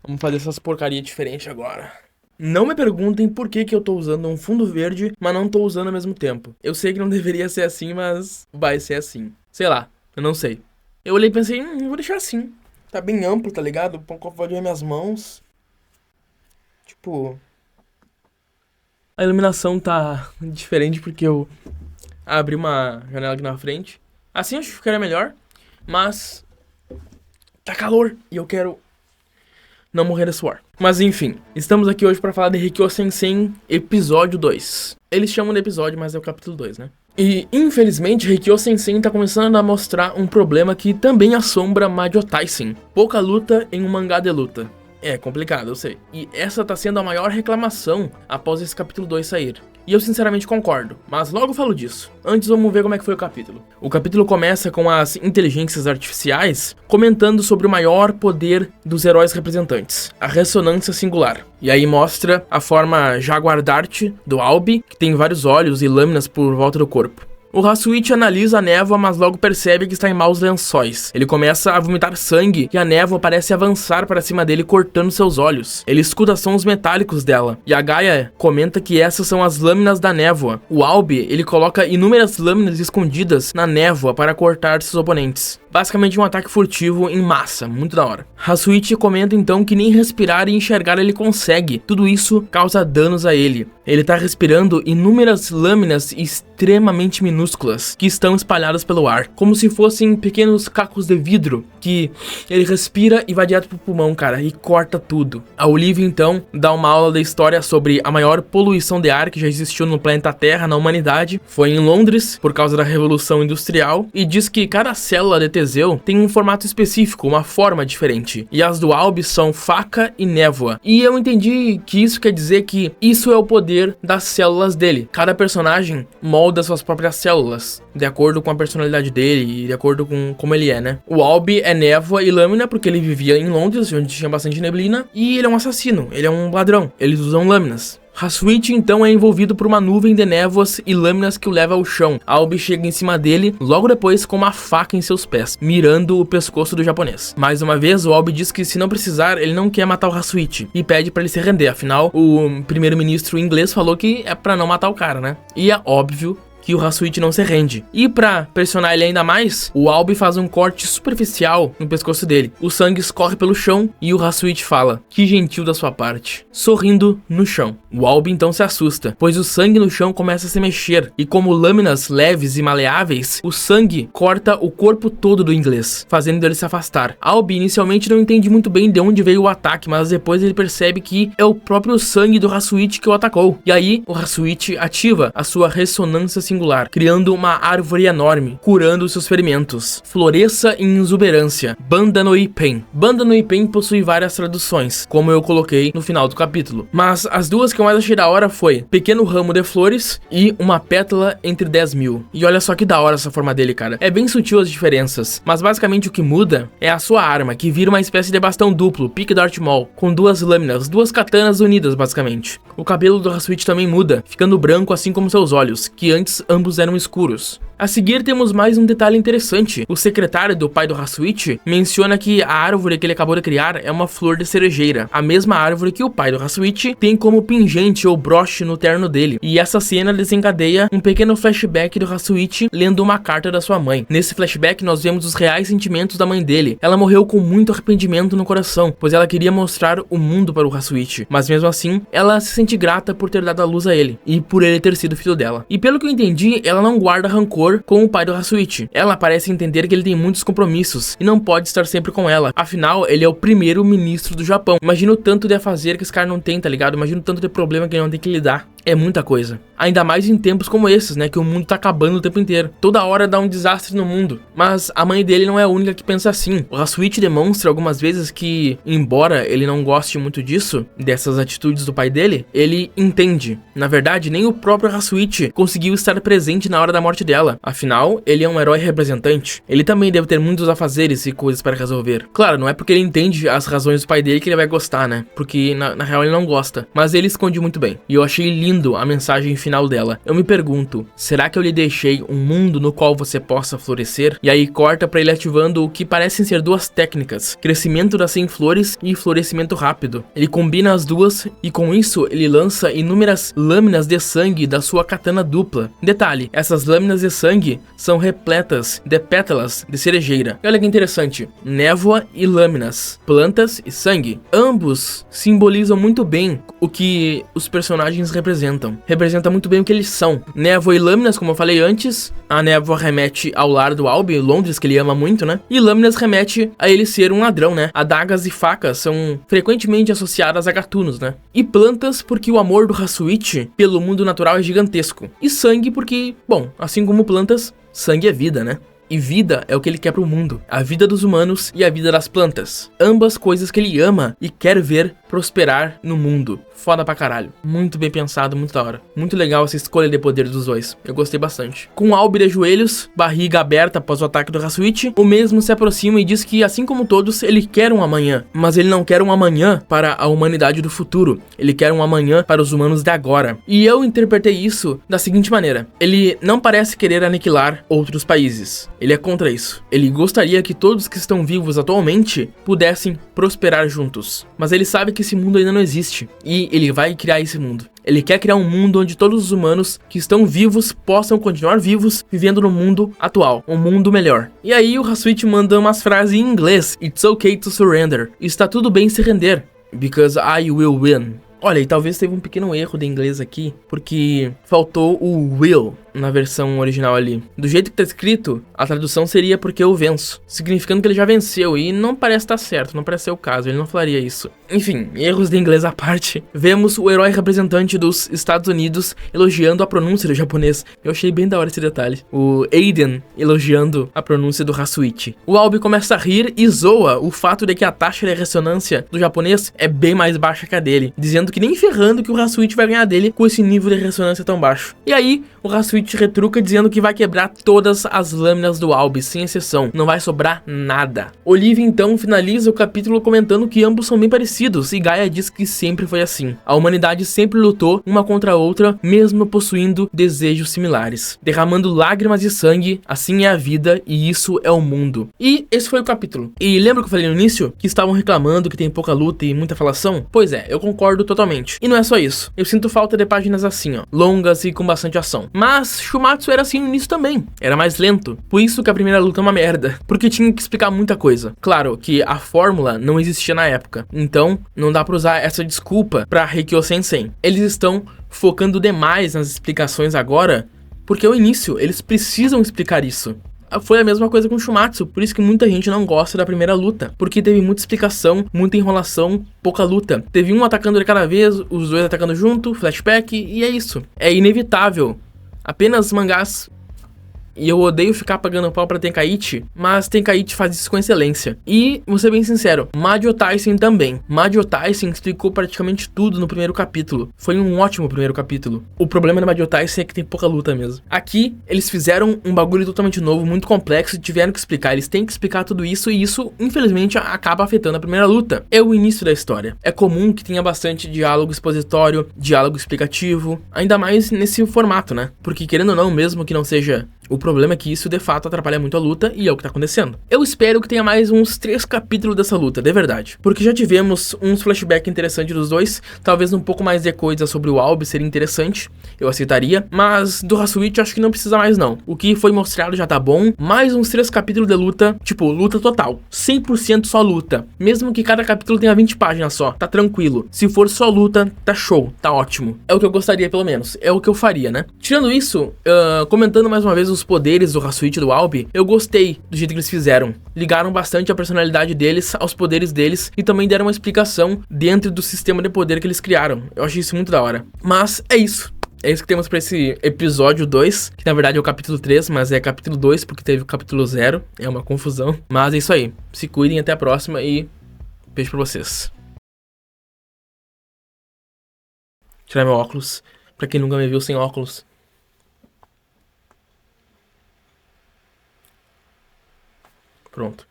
Vamos fazer essas porcarias diferentes agora. Não me perguntem por que eu tô usando um fundo verde, mas não tô usando ao mesmo tempo. Eu sei que não deveria ser assim, mas vai ser assim. Sei lá, eu não sei. Eu olhei e pensei, eu vou deixar assim. Tá bem amplo, tá ligado? Pode ver minhas mãos. Tipo... A iluminação tá diferente porque eu abri uma janela aqui na frente. Assim acho que ficaria melhor, mas... Tá calor e eu quero... não morrer de suor. Mas enfim, estamos aqui hoje pra falar de Hikyo Sensen Episódio 2. Eles chamam de episódio, mas é o capítulo 2, né? E, infelizmente, Hikyo Sensen tá começando a mostrar um problema que também assombra Majo Taisen. Pouca luta em um mangá de luta. É complicado, eu sei. E essa tá sendo a maior reclamação após esse capítulo 2 sair. E eu sinceramente concordo, mas logo falo disso. Antes vamos ver como é que foi o capítulo. O capítulo começa com as inteligências artificiais comentando sobre o maior poder dos heróis representantes, a ressonância singular. E aí mostra a forma Jaguar Dart do Albi, que tem vários olhos e lâminas por volta do corpo. O Hasuichi analisa a névoa, mas logo percebe que está em maus lençóis. Ele começa a vomitar sangue e a névoa parece avançar para cima dele, cortando seus olhos. Ele escuta sons metálicos dela, e a Gaia comenta que essas são as lâminas da névoa. O Albi, ele coloca inúmeras lâminas escondidas na névoa para cortar seus oponentes. Basicamente um ataque furtivo em massa, muito da hora. Hasuichi comenta então que nem respirar e enxergar ele consegue. Tudo isso causa danos a ele. Ele tá respirando inúmeras lâminas extremamente minúsculas que estão espalhadas pelo ar, como se fossem pequenos cacos de vidro que ele respira e vai direto pro pulmão, cara, e corta tudo. A Olivia então dá uma aula da história sobre a maior poluição de ar que já existiu no planeta Terra, na humanidade. Foi em Londres, por causa da Revolução Industrial, e diz que cada célula de Teseu tem um formato específico, uma forma diferente, e as do Albi são faca e névoa. E eu entendi que isso quer dizer que isso é o poder das células dele. Cada personagem molda suas próprias células, de acordo com a personalidade dele e de acordo com como ele é, né? O Albi é névoa e lâmina porque ele vivia em Londres, onde tinha bastante neblina, e ele é um assassino, ele é um ladrão, eles usam lâminas. Hasuichi então é envolvido por uma nuvem de névoas e lâminas que o leva ao chão. Albi chega em cima dele, logo depois com uma faca em seus pés, mirando o pescoço do japonês. Mais uma vez, o Albi diz que se não precisar, ele não quer matar o Hasuichi, e pede pra ele se render, afinal, o primeiro-ministro inglês falou que é pra não matar o cara, né? E é óbvio que o Hasuichi não se rende. E pra pressionar ele ainda mais, o Albi faz um corte superficial no pescoço dele. O sangue escorre pelo chão e o Hasuichi fala: "Que gentil da sua parte", sorrindo no chão. O Albi então se assusta, pois o sangue no chão começa a se mexer, e como lâminas leves e maleáveis, o sangue corta o corpo todo do inglês, fazendo ele se afastar. Albi inicialmente não entende muito bem de onde veio o ataque, mas depois ele percebe que é o próprio sangue do Hasuichi que o atacou. E aí, o Hasuichi ativa a sua ressonância singular, criando uma árvore enorme, curando seus ferimentos. Floresça em exuberância. Banda no Ipen. Banda no Ipen possui várias traduções, como eu coloquei no final do capítulo. Mas as duas que eu mais achei da hora foi pequeno ramo de flores e uma pétala entre 10.000. E olha só que da hora essa forma dele, cara. É bem sutil as diferenças, mas basicamente o que muda é a sua arma, que vira uma espécie de bastão duplo, pique Darth Maul, com duas lâminas, duas katanas unidas basicamente. O cabelo do Hasuichi também muda, ficando branco assim como seus olhos, que antes ambos eram escuros. A seguir temos mais um detalhe interessante. O secretário do pai do Hasuichi menciona que a árvore que ele acabou de criar é uma flor de cerejeira, a mesma árvore que o pai do Hasuichi tem como pingente ou broche no terno dele. E essa cena desencadeia um pequeno flashback do Hasuichi lendo uma carta da sua mãe. Nesse flashback nós vemos os reais sentimentos da mãe dele. Ela morreu com muito arrependimento no coração, pois ela queria mostrar o mundo para o Hasuichi, mas mesmo assim ela se sente grata por ter dado a luz a ele e por ele ter sido filho dela. E pelo que eu entendi, ela não guarda rancor com o pai do Hasuichi. Ela parece entender que ele tem muitos compromissos e não pode estar sempre com ela. Afinal, ele é o primeiro-ministro do Japão. Imagina o tanto de afazer que esse cara não tem, tá ligado? Imagina o tanto de problema que ele não tem que lidar. É muita coisa. Ainda mais em tempos como esses, né? Que o mundo tá acabando o tempo inteiro. Toda hora dá um desastre no mundo. Mas a mãe dele não é a única que pensa assim. O Hasuichi demonstra algumas vezes que, embora ele não goste muito disso, dessas atitudes do pai dele, ele entende. Na verdade, nem o próprio Hasuichi conseguiu estar presente na hora da morte dela. Afinal, ele é um herói representante. Ele também deve ter muitos afazeres e coisas para resolver. Claro, não é porque ele entende as razões do pai dele que ele vai gostar, né? Porque na real ele não gosta. Mas ele esconde muito bem. E eu achei lindo Resumindo a mensagem final dela, eu me pergunto, será que eu lhe deixei um mundo no qual você possa florescer? E aí corta pra ele ativando o que parecem ser duas técnicas, crescimento das 100 flores e florescimento rápido. Ele combina as duas e com isso ele lança inúmeras lâminas de sangue da sua katana dupla. Detalhe, essas lâminas de sangue são repletas de pétalas de cerejeira. E olha que interessante, névoa e lâminas, plantas e sangue. Ambos simbolizam muito bem o que os personagens representam. Representa muito bem o que eles são. Névoa e lâminas, como eu falei antes, a névoa remete ao lar do Albi, Londres, que ele ama muito, né? E lâminas remete a ele ser um ladrão, né? Adagas e facas são frequentemente associadas a gatunos, né? E plantas porque o amor do Hasuichi pelo mundo natural é gigantesco. E sangue porque, bom, assim como plantas, sangue é vida, né? E vida é o que ele quer pro mundo. A vida dos humanos e a vida das plantas. Ambas coisas que ele ama e quer ver prosperar no mundo. Foda pra caralho. Muito bem pensado, muito da hora. Muito legal essa escolha de poder dos dois. Eu gostei bastante. Com Albi de joelhos, barriga aberta após o ataque do Hasuichi, o mesmo se aproxima e diz que, assim como todos, ele quer um amanhã. Mas ele não quer um amanhã para a humanidade do futuro. Ele quer um amanhã para os humanos de agora. E eu interpretei isso da seguinte maneira. Ele não parece querer aniquilar outros países. Ele é contra isso. Ele gostaria que todos que estão vivos atualmente pudessem prosperar juntos. Mas ele sabe que esse mundo ainda não existe. E ele vai criar esse mundo. Ele quer criar um mundo onde todos os humanos que estão vivos possam continuar vivos, vivendo no mundo atual, um mundo melhor. E aí o Hasuichi manda umas frases em inglês. It's okay to surrender. Está tudo bem se render. Because I will win. Olha, e talvez teve um pequeno erro de inglês aqui, porque faltou o will na versão original ali. Do jeito que tá escrito, a tradução seria porque eu venço, significando que ele já venceu, e não parece estar certo, não parece ser o caso, ele não falaria isso. Enfim, erros de inglês à parte, vemos o herói representante dos Estados Unidos elogiando a pronúncia do japonês. Eu achei bem da hora esse detalhe. O Aiden elogiando a pronúncia do Hasuichi. O Albi começa a rir e zoa o fato de que a taxa de ressonância do japonês é bem mais baixa que a dele, dizendo que nem ferrando que o Hasuichi vai ganhar dele com esse nível de ressonância tão baixo. E aí, o Hasuichi retruca dizendo que vai quebrar todas as lâminas do Albi, sem exceção. Não vai sobrar nada. Olivia então finaliza o capítulo comentando que ambos são bem parecidos, e Gaia diz que sempre foi assim. A humanidade sempre lutou uma contra a outra, mesmo possuindo desejos similares. Derramando lágrimas de sangue, assim é a vida e isso é o mundo. E esse foi o capítulo. E lembra que eu falei no início que estavam reclamando que tem pouca luta e muita falação? Pois é, eu concordo totalmente. E não é só isso. Eu sinto falta de páginas assim, ó, longas e com bastante ação. Mas Shumatsu era assim no início também. Era mais lento. Por isso que a primeira luta é uma merda. Porque tinha que explicar muita coisa. Claro que a fórmula não existia na época. Então, não dá pra usar essa desculpa pra Heikyo Sensei. Eles estão focando demais nas explicações agora, porque é o início. Eles precisam explicar isso. Foi a mesma coisa com Shumatsu, por isso que muita gente não gosta da primeira luta, porque teve muita explicação, muita enrolação, pouca luta. Teve um atacando de cada vez, os dois atacando junto, flashback, e é isso. É inevitável. Apenas mangás. E eu odeio ficar pagando pau pra Tenkaichi, mas Tenkaichi faz isso com excelência. E, vou ser bem sincero, Majo Taisen também. Majo Taisen explicou praticamente tudo no primeiro capítulo. Foi um ótimo primeiro capítulo. O problema da Majo Taisen é que tem pouca luta mesmo. Aqui, eles fizeram um bagulho totalmente novo, muito complexo, e tiveram que explicar. Eles têm que explicar tudo isso, e isso, infelizmente, acaba afetando a primeira luta. É o início da história. É comum que tenha bastante diálogo expositório, diálogo explicativo, ainda mais nesse formato, né? Porque, querendo ou não, mesmo que não seja... O problema é que isso de fato atrapalha muito a luta e é o que tá acontecendo. Eu espero que tenha mais uns 3 capítulos dessa luta, de verdade. Porque já tivemos uns flashbacks interessantes dos dois, talvez um pouco mais de coisa sobre o Albi seria interessante, eu aceitaria. Mas do Hasuichi acho que não precisa mais não. O que foi mostrado já tá bom, mais uns 3 capítulos de luta, tipo, luta total. 100% só luta. Mesmo que cada capítulo tenha 20 páginas só, tá tranquilo. Se for só luta, tá show, tá ótimo. É o que eu gostaria pelo menos, é o que eu faria, né? Tirando isso, comentando mais uma vez os poderes do Hasuichi e do Albi, eu gostei do jeito que eles fizeram. Ligaram bastante a personalidade deles aos poderes deles e também deram uma explicação dentro do sistema de poder que eles criaram. Eu achei isso muito da hora. Mas é isso. É isso que temos pra esse episódio 2, que na verdade é o capítulo 3, mas é capítulo 2 porque teve o capítulo 0. É uma confusão. Mas é isso aí. Se cuidem, até a próxima e beijo pra vocês. Tirar meu óculos. Pra quem nunca me viu sem óculos. Pronto.